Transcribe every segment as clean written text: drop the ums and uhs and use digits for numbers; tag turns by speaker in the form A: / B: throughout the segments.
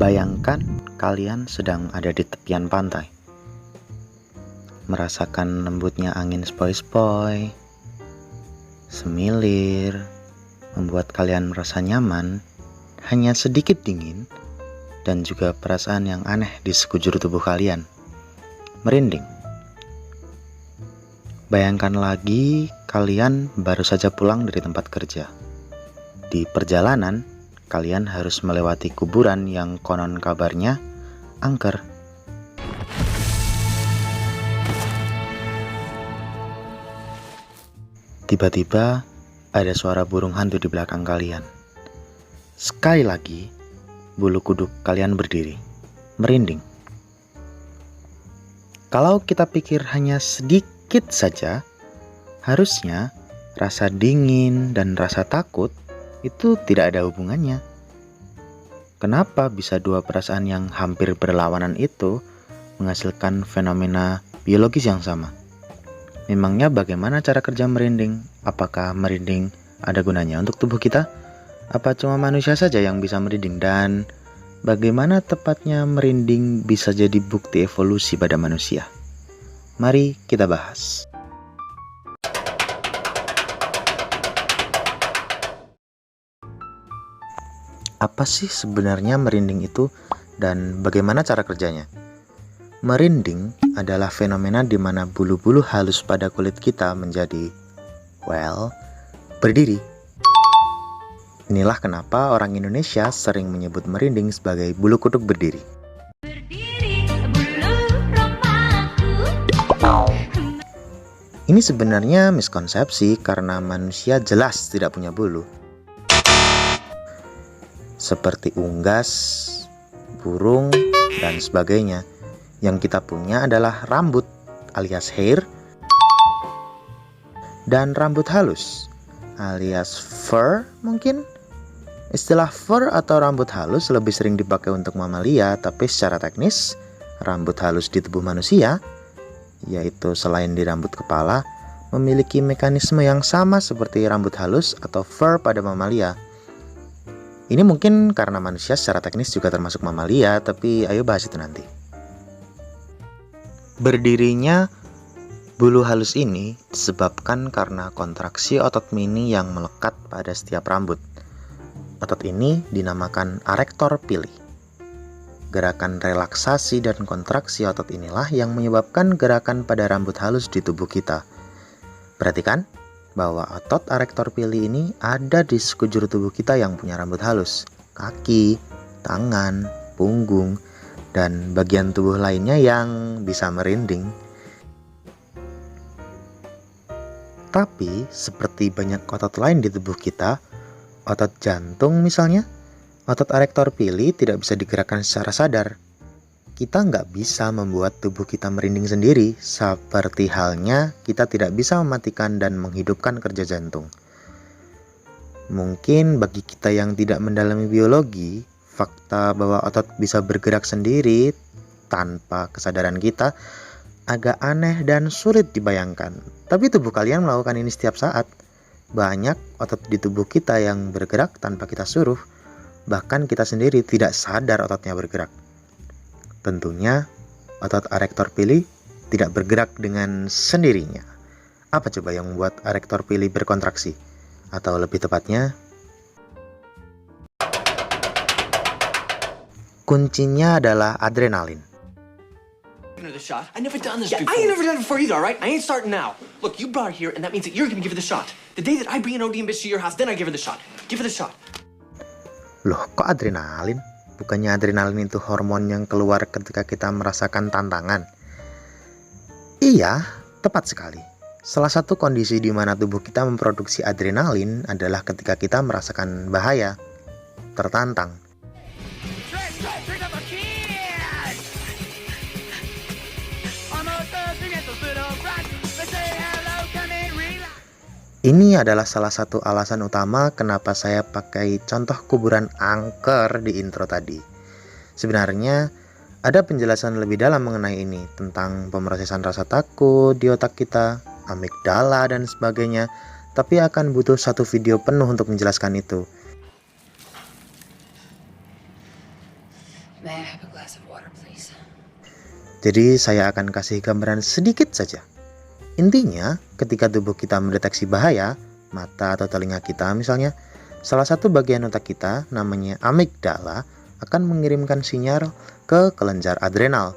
A: Bayangkan kalian sedang ada di tepian pantai, merasakan lembutnya angin sepoi-sepoi, semilir, membuat kalian merasa nyaman, hanya sedikit dingin, dan juga perasaan yang aneh di sekujur tubuh kalian, merinding. Bayangkan lagi kalian baru saja pulang dari tempat kerja. Di perjalanan, kalian harus melewati kuburan yang konon kabarnya angker. Tiba-tiba ada suara burung hantu di belakang kalian. Sekali lagi, bulu kuduk kalian berdiri, merinding. Kalau kita pikir hanya sedikit saja, harusnya rasa dingin dan rasa takut itu tidak ada hubungannya. Kenapa bisa dua perasaan yang hampir berlawanan itu menghasilkan fenomena biologis yang sama? Memangnya bagaimana cara kerja merinding? Apakah merinding ada gunanya untuk tubuh kita? Apa cuma manusia saja yang bisa merinding? Dan bagaimana tepatnya merinding bisa jadi bukti evolusi pada manusia? Mari kita bahas. Apa sih sebenarnya merinding itu dan bagaimana cara kerjanya? Merinding adalah fenomena di mana bulu-bulu halus pada kulit kita menjadi, berdiri. Inilah kenapa orang Indonesia sering menyebut merinding sebagai bulu kuduk berdiri. Ini sebenarnya miskonsepsi karena manusia jelas tidak punya bulu. Seperti unggas, burung, dan sebagainya. Yang kita punya adalah rambut alias hair dan rambut halus alias fur mungkin. Istilah fur atau rambut halus lebih sering dipakai untuk mamalia, tapi secara teknis rambut halus di tubuh manusia, yaitu selain di rambut kepala, memiliki mekanisme yang sama seperti rambut halus atau fur pada mamalia. Ini mungkin karena manusia secara teknis juga termasuk mamalia, tapi ayo bahas itu nanti. Berdirinya bulu halus ini disebabkan karena kontraksi otot mini yang melekat pada setiap rambut. Otot ini dinamakan arektor pili. Gerakan relaksasi dan kontraksi otot inilah yang menyebabkan gerakan pada rambut halus di tubuh kita. Perhatikan bahwa otot arektor pili ini ada di sekujur tubuh kita yang punya rambut halus, kaki, tangan, punggung, dan bagian tubuh lainnya yang bisa merinding. Tapi seperti banyak otot lain di tubuh kita, otot jantung misalnya, otot arektor pili tidak bisa digerakkan secara sadar. Kita nggak bisa membuat tubuh kita merinding sendiri, seperti halnya kita tidak bisa mematikan dan menghidupkan kerja jantung. Mungkin bagi kita yang tidak mendalami biologi, fakta bahwa otot bisa bergerak sendiri tanpa kesadaran kita agak aneh dan sulit dibayangkan. Tapi tubuh kalian melakukan ini setiap saat. Banyak otot di tubuh kita yang bergerak tanpa kita suruh, bahkan kita sendiri tidak sadar ototnya bergerak. Tentunya, otot arektor pili tidak bergerak dengan sendirinya. Apa coba yang membuat arektor pili berkontraksi? Atau lebih tepatnya, kuncinya adalah adrenalin.
B: I never done this before. I ain't never done it before either, alright? I ain't starting now. Look, you brought her here, and that means that you're gonna give her the shot. The day that I bring an OD bitch to your house, then I give her the shot. Give her the shot.
A: Loh, kok adrenalin? Bukannya adrenalin itu hormon yang keluar ketika kita merasakan tantangan? Iya, tepat sekali. Salah satu kondisi di mana tubuh kita memproduksi adrenalin adalah ketika kita merasakan bahaya, tertantang. Ini adalah salah satu alasan utama kenapa saya pakai contoh kuburan angker di intro tadi. Sebenarnya ada penjelasan lebih dalam mengenai ini, tentang pemrosesan rasa takut di otak kita, amigdala dan sebagainya, tapi akan butuh satu video penuh untuk menjelaskan itu. Jadi saya akan kasih gambaran sedikit saja. Intinya, ketika tubuh kita mendeteksi bahaya, mata atau telinga kita misalnya, salah satu bagian otak kita, namanya amigdala, akan mengirimkan sinyal ke kelenjar adrenal.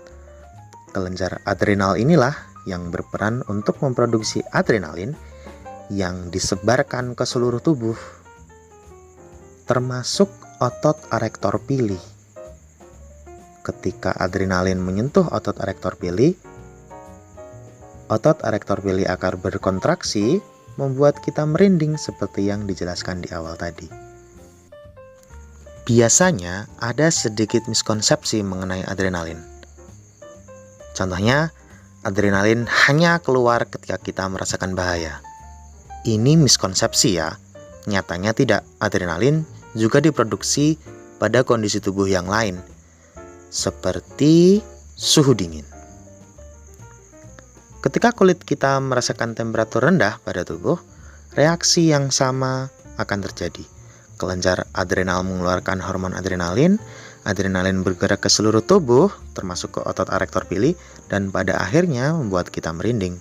A: Kelenjar adrenal inilah yang berperan untuk memproduksi adrenalin yang disebarkan ke seluruh tubuh, termasuk otot erektor pili. Ketika adrenalin menyentuh otot erektor pili akan berkontraksi, membuat kita merinding seperti yang dijelaskan di awal tadi. Biasanya ada sedikit miskonsepsi mengenai adrenalin. Contohnya, adrenalin hanya keluar ketika kita merasakan bahaya. Ini miskonsepsi ya. Nyatanya tidak, adrenalin juga diproduksi pada kondisi tubuh yang lain, seperti suhu dingin. Ketika kulit kita merasakan temperatur rendah pada tubuh, reaksi yang sama akan terjadi. Kelenjar adrenal mengeluarkan hormon adrenalin, adrenalin bergerak ke seluruh tubuh, termasuk ke otot erektor pili, dan pada akhirnya membuat kita merinding.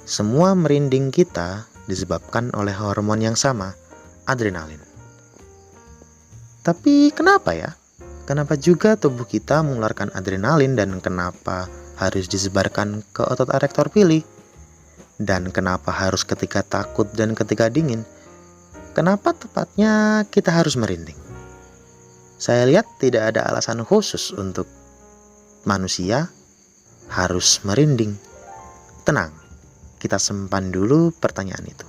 A: Semua merinding kita disebabkan oleh hormon yang sama, adrenalin. Tapi kenapa ya? Kenapa juga tubuh kita mengeluarkan adrenalin dan kenapa harus disebarkan ke otot erektor pili? Dan kenapa harus ketika takut dan ketika dingin? Kenapa tepatnya kita harus merinding? Saya lihat tidak ada alasan khusus untuk manusia harus merinding. Tenang, kita simpan dulu pertanyaan itu.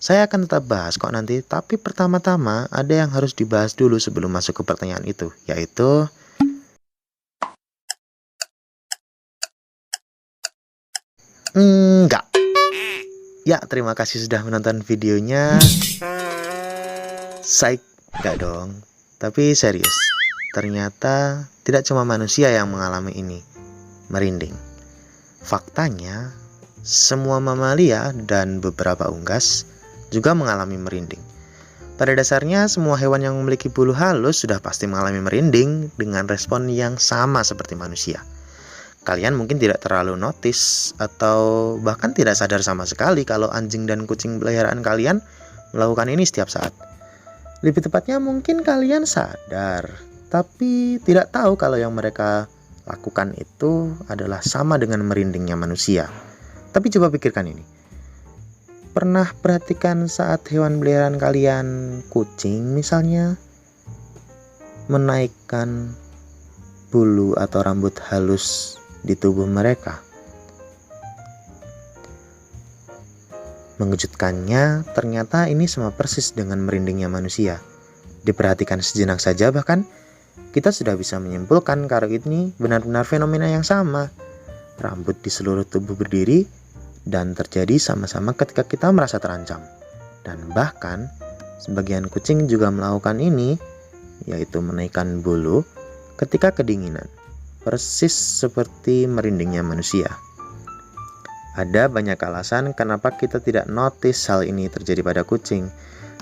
A: Saya akan tetap bahas kok nanti, tapi pertama-tama ada yang harus dibahas dulu sebelum masuk ke pertanyaan itu, yaitu enggak. Ya, terima kasih sudah menonton videonya. Enggak dong. Tapi serius, ternyata tidak cuma manusia yang mengalami ini, merinding. Faktanya, semua mamalia dan beberapa unggas juga mengalami merinding. Pada dasarnya, semua hewan yang memiliki bulu halus sudah pasti mengalami merinding dengan respon yang sama seperti manusia. Kalian mungkin tidak terlalu notice atau bahkan tidak sadar sama sekali kalau anjing dan kucing peliharaan kalian melakukan ini setiap saat. Lebih tepatnya mungkin kalian sadar, tapi tidak tahu kalau yang mereka lakukan itu adalah sama dengan merindingnya manusia. Tapi coba pikirkan ini. Pernah perhatikan saat hewan peliharaan kalian, kucing misalnya, menaikkan bulu atau rambut halus di tubuh mereka? Mengejutkannya, ternyata ini sama persis dengan merindingnya manusia. Diperhatikan sejenak saja bahkan, kita sudah bisa menyimpulkan kalau ini benar-benar fenomena yang sama. Rambut di seluruh tubuh berdiri dan terjadi sama-sama ketika kita merasa terancam. Dan bahkan, sebagian kucing juga melakukan ini, yaitu menaikkan bulu ketika kedinginan, persis seperti merindingnya manusia. Ada banyak alasan kenapa kita tidak notice hal ini terjadi pada kucing.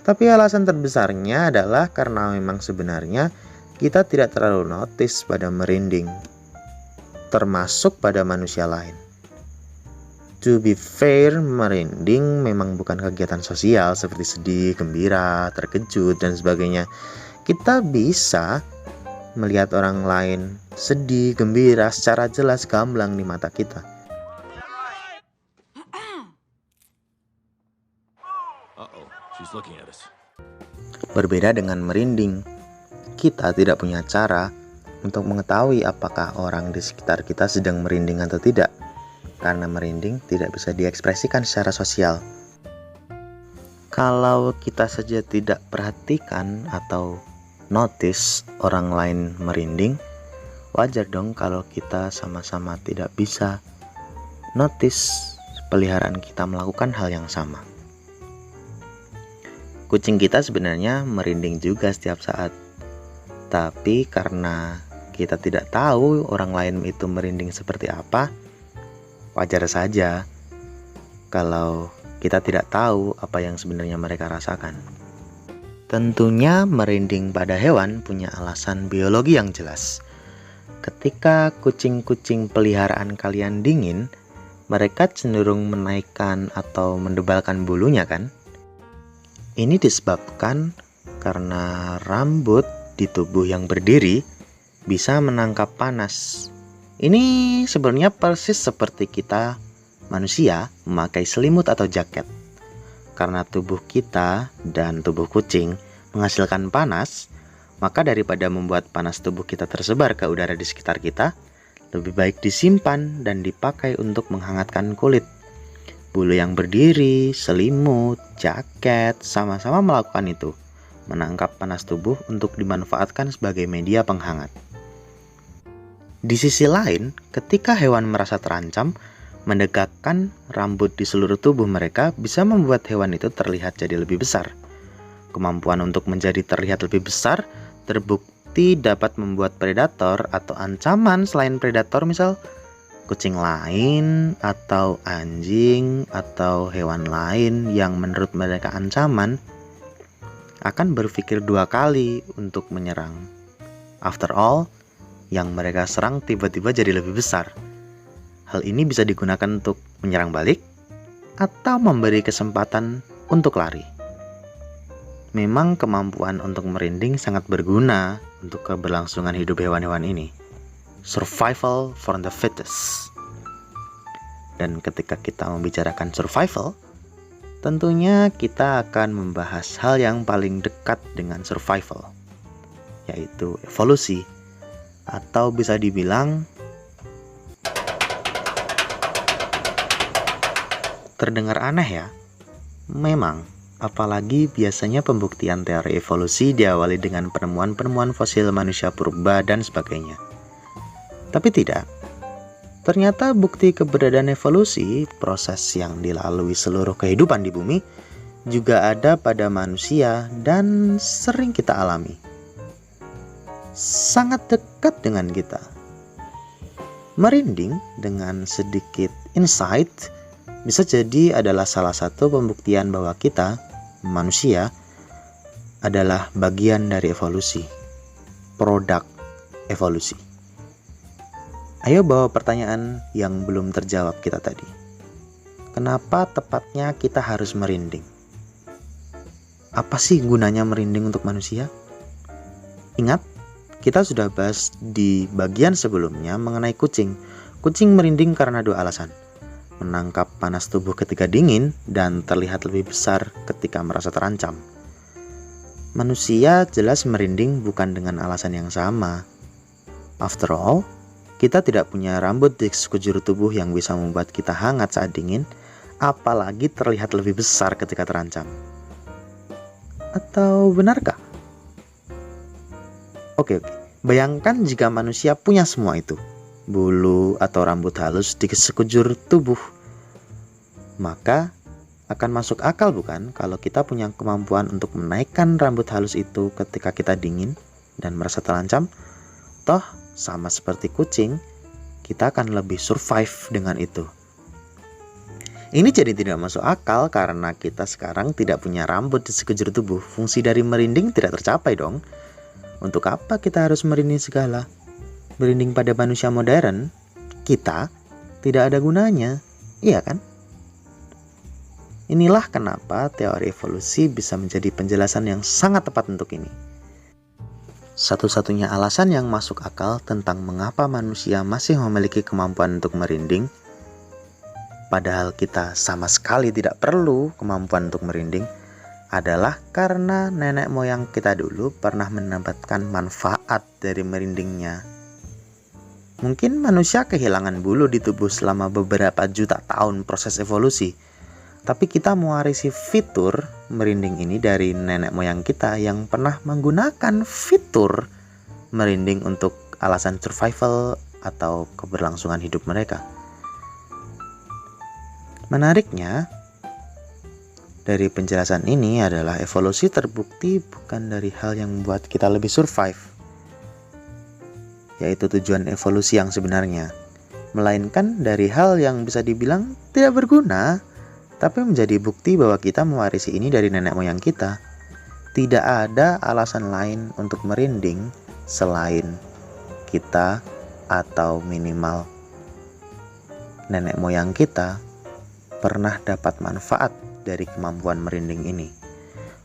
A: Tapi alasan terbesarnya adalah karena memang sebenarnya kita tidak terlalu notice pada merinding, termasuk pada manusia lain. To be fair, merinding memang bukan kegiatan sosial seperti sedih, gembira, terkejut, dan sebagainya. Kita bisa melihat orang lain sedih, gembira secara jelas gamblang di mata kita. Berbeda dengan merinding, kita tidak punya cara untuk mengetahui apakah orang di sekitar kita sedang merinding atau tidak. Karena merinding tidak bisa diekspresikan secara sosial. Kalau kita saja tidak perhatikan atau notice orang lain merinding, wajar dong kalau kita sama-sama tidak bisa notice peliharaan kita melakukan hal yang sama. Kucing kita sebenarnya merinding juga setiap saat. Tapi karena kita tidak tahu orang lain itu merinding seperti apa, wajar saja kalau kita tidak tahu apa yang sebenarnya mereka rasakan. Tentunya merinding pada hewan punya alasan biologi yang jelas. Ketika kucing-kucing peliharaan kalian dingin, mereka cenderung menaikkan atau mendebalkan bulunya kan? Ini disebabkan karena rambut di tubuh yang berdiri bisa menangkap panas. Ini sebenarnya persis seperti kita manusia memakai selimut atau jaket. Karena tubuh kita dan tubuh kucing menghasilkan panas, maka daripada membuat panas tubuh kita tersebar ke udara di sekitar kita, lebih baik disimpan dan dipakai untuk menghangatkan kulit. Bulu yang berdiri, selimut, jaket, sama-sama melakukan itu, menangkap panas tubuh untuk dimanfaatkan sebagai media penghangat. Di sisi lain, ketika hewan merasa terancam, mendekatkan rambut di seluruh tubuh mereka bisa membuat hewan itu terlihat jadi lebih besar. Kemampuan untuk menjadi terlihat lebih besar terbukti dapat membuat predator atau ancaman selain predator, misal kucing lain atau anjing atau hewan lain yang menurut mereka ancaman, akan berpikir dua kali untuk menyerang. After all, yang mereka serang tiba-tiba jadi lebih besar. Hal ini bisa digunakan untuk menyerang balik atau memberi kesempatan untuk lari. Memang kemampuan untuk merinding sangat berguna untuk keberlangsungan hidup hewan-hewan ini. Survival for the fittest. Dan ketika kita membicarakan survival, tentunya kita akan membahas hal yang paling dekat dengan survival, yaitu evolusi. Atau bisa dibilang terdengar aneh ya. Memang, apalagi biasanya pembuktian teori evolusi diawali dengan penemuan-penemuan fosil manusia purba dan sebagainya. Tapi tidak. Ternyata bukti keberadaan evolusi, proses yang dilalui seluruh kehidupan di bumi, juga ada pada manusia dan sering kita alami. Sangat dekat dengan kita. Merinding dengan sedikit insight bisa jadi adalah salah satu pembuktian bahwa kita, manusia, adalah bagian dari evolusi, produk evolusi. Ayo bawa pertanyaan yang belum terjawab kita tadi. Kenapa tepatnya kita harus merinding? Apa sih gunanya merinding untuk manusia? Ingat, kita sudah bahas di bagian sebelumnya mengenai kucing. Kucing merinding karena dua alasan. Menangkap panas tubuh ketika dingin dan terlihat lebih besar ketika merasa terancam. Manusia jelas merinding bukan dengan alasan yang sama. After all, kita tidak punya rambut di sekujur tubuh yang bisa membuat kita hangat saat dingin, apalagi terlihat lebih besar ketika terancam. Atau benarkah? Oke. Bayangkan jika manusia punya semua itu, bulu atau rambut halus di sekujur tubuh. Maka akan masuk akal bukan kalau kita punya kemampuan untuk menaikkan rambut halus itu ketika kita dingin dan merasa terancam? Toh, sama seperti kucing, kita akan lebih survive dengan itu. Ini jadi tidak masuk akal karena kita sekarang tidak punya rambut di sekujur tubuh. Fungsi dari merinding tidak tercapai dong. Untuk apa kita harus merinding segala? Merinding pada manusia modern, kita tidak ada gunanya, iya kan? Inilah kenapa teori evolusi bisa menjadi penjelasan yang sangat tepat untuk ini. Satu-satunya alasan yang masuk akal tentang mengapa manusia masih memiliki kemampuan untuk merinding, padahal kita sama sekali tidak perlu kemampuan untuk merinding, adalah karena nenek moyang kita dulu pernah mendapatkan manfaat dari merindingnya. Mungkin manusia kehilangan bulu di tubuh selama beberapa juta tahun proses evolusi, tapi kita mewarisi fitur merinding ini dari nenek moyang kita yang pernah menggunakan fitur merinding untuk alasan survival atau keberlangsungan hidup mereka. Menariknya, dari penjelasan ini adalah evolusi terbukti bukan dari hal yang membuat kita lebih survive, yaitu tujuan evolusi yang sebenarnya, melainkan dari hal yang bisa dibilang tidak berguna, tapi menjadi bukti bahwa kita mewarisi ini dari nenek moyang kita. Tidak ada alasan lain untuk merinding selain kita atau minimal nenek moyang kita pernah dapat manfaat dari kemampuan merinding ini.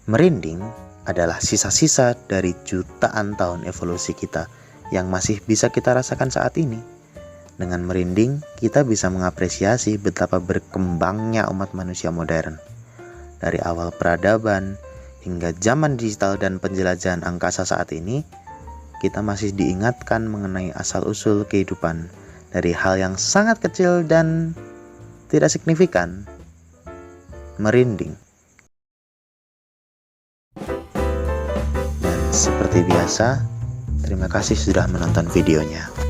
A: Merinding adalah sisa-sisa dari jutaan tahun evolusi kita yang masih bisa kita rasakan saat ini. Dengan merinding, kita bisa mengapresiasi betapa berkembangnya umat manusia modern. Dari awal peradaban hingga zaman digital dan penjelajahan angkasa saat ini, kita masih diingatkan mengenai asal-usul kehidupan dari hal yang sangat kecil dan tidak signifikan. Merinding. Dan seperti biasa, terima kasih sudah menonton videonya.